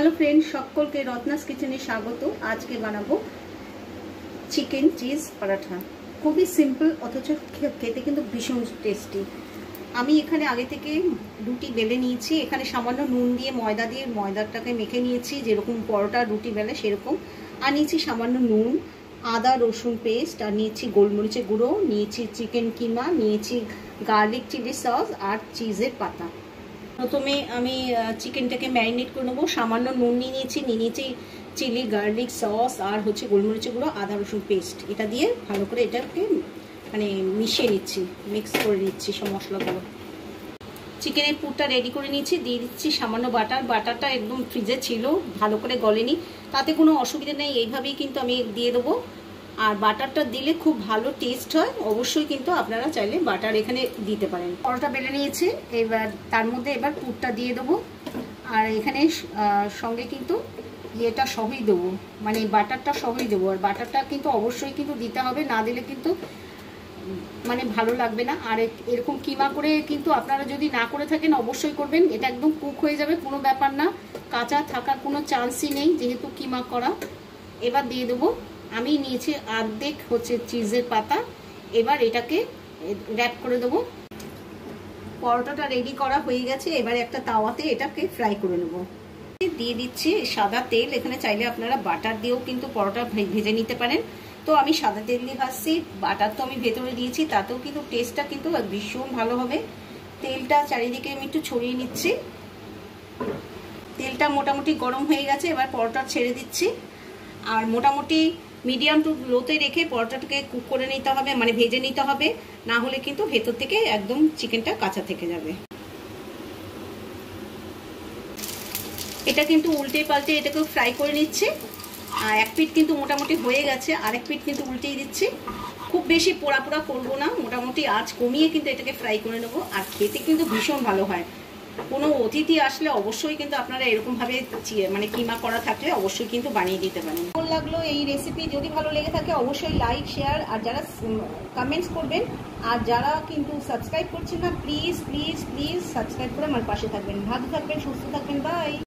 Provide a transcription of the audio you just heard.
Hello friend, সকলকে রত্নাস কিচেনে স্বাগত। আজকে বানাবো চিকেন চিজ পরাঠা। খুবই সিম্পল অথচ খেতে কিন্তু ভীষণ টেস্টি। আমি এখানে আগে থেকে রুটি বেলে নিয়েছি। এখানে সামান্য নুন দিয়ে ময়দাটাকে মেখে নিয়েছি, যেরকম পরোটা রুটি বেলে সেরকম। আর নিয়েছি সামান্য নুন, আদা রসুন পেস্ট, আর নিয়েছি গোলমরিচের গুঁড়ো, নিয়েছি চিকেন কিমা, নিয়েছি গার্লিক চিলি সস আর চিজের পাতা। প্রথমে আমি চিকেনটাকে ম্যারিনেট করে নেবো। সামান্য নুন নিয়েছি চিলি গার্লিক সস আর গোলমরিচের গুঁড়ো, আদা রসুন পেস্ট। এটা দিয়ে ভালো করে এটাকে মিশিয়ে নিচ্ছি, মিক্স করে নিচ্ছি সব মশলাগুলো। চিকেনের পুরটা রেডি করে নিয়েছি। দিয়ে দিচ্ছি সামান্য বাটারটা একদম ফ্রিজে ছিল, ভালো করে গলেনি, তাতে কোনো অসুবিধা নেই। এইভাবেই কিন্তু আমি দিয়ে দেবো। আর বাটারটা দিলে খুব ভালো টেস্ট হয়। অবশ্যই কিন্তু আপনারা চাইলে বাটার এখানে দিতে পারেন। পরোটা বেলে নিয়েছি, এবার তার মধ্যে এবার পুরটা দিয়ে দেবো। আর এখানে সঙ্গে কিন্তু ইয়েটা সহই দেবো, মানে বাটারটা সহই দেবো। আর বাটারটা কিন্তু অবশ্যই কিন্তু দিতে হবে, না দিলে কিন্তু ভালো লাগবে না। আর এরকম কিমা করে কিন্তু আপনারা যদি না করে থাকেন অবশ্যই করবেন। এটা একদম কুক হয়ে যাবে, কোনো ব্যাপার না, কাঁচা থাকার কোনো চান্সই নেই যেহেতু কিমা করা। এবার দিয়ে দেবো, আমি নিয়েছি অর্ধেক চিজের পাতা। এবার এটাকে র্যাপ করে দেবো। পরোটাটা রেডি করা হয়ে গেছে। এবার একটা তাওয়াতে এটাকে ফ্রাই করে নেব। দিয়ে দিচ্ছি সাদা তেল। এখানে চাইলে আপনারা বাটার দিয়েও কিন্তু পরোটা ভেজে নিতে পারেন। তো আমি সাদা তেল দিয়ে ভাজছি, বাটার তো আমি ভেতরে দিয়েছি, তাতেও কিন্তু টেস্টটা কিন্তু ভীষণ ভালো হবে। তেলটা চারিদিকে আমি একটু ছড়িয়ে নিচ্ছি। তেলটা মোটামুটি গরম হয়ে গেছে। এবার পরোটা ছেড়ে দিচ্ছি। আর মোটামুটি মিডিয়াম টু লোতে রেখে পরোটাটাকে কুক করে নিতে হবে, ভেজে নিতে হবে, না হলে কিন্তু ভেতর থেকে একদম চিকেনটা কাঁচা থেকে যাবে। এটা কিন্তু উল্টে পাল্টে এটাকেও ফ্রাই করে নিচ্ছে। আর এক পিঠ কিন্তু মোটামুটি হয়ে গেছে, আরেক পিঠ কিন্তু উল্টেই দিচ্ছি। খুব বেশি পোড়া পোড়া করবো না, মোটামুটি আঁচ কমিয়ে কিন্তু এটাকে ফ্রাই করে নেবো। আর খেতে কিন্তু ভীষণ ভালো হয়। কোনো অতিথি আসলে অবশ্যই কিন্তু আপনারা এরকমভাবে কিমা করা থাকলে অবশ্যই কিন্তু বানিয়ে দিতে পারেন। ভালো লাগলো এই রেসিপি। যদি ভালো লেগে থাকে অবশ্যই লাইক শেয়ার আর যারা কমেন্টস করবেন। আর যারা কিন্তু সাবস্ক্রাইব করছেন না, প্লিজ প্লিজ প্লিজ সাবস্ক্রাইব করে আমার পাশে থাকবেন। ভালো থাকবেন, সুস্থ থাকবেন, বাই।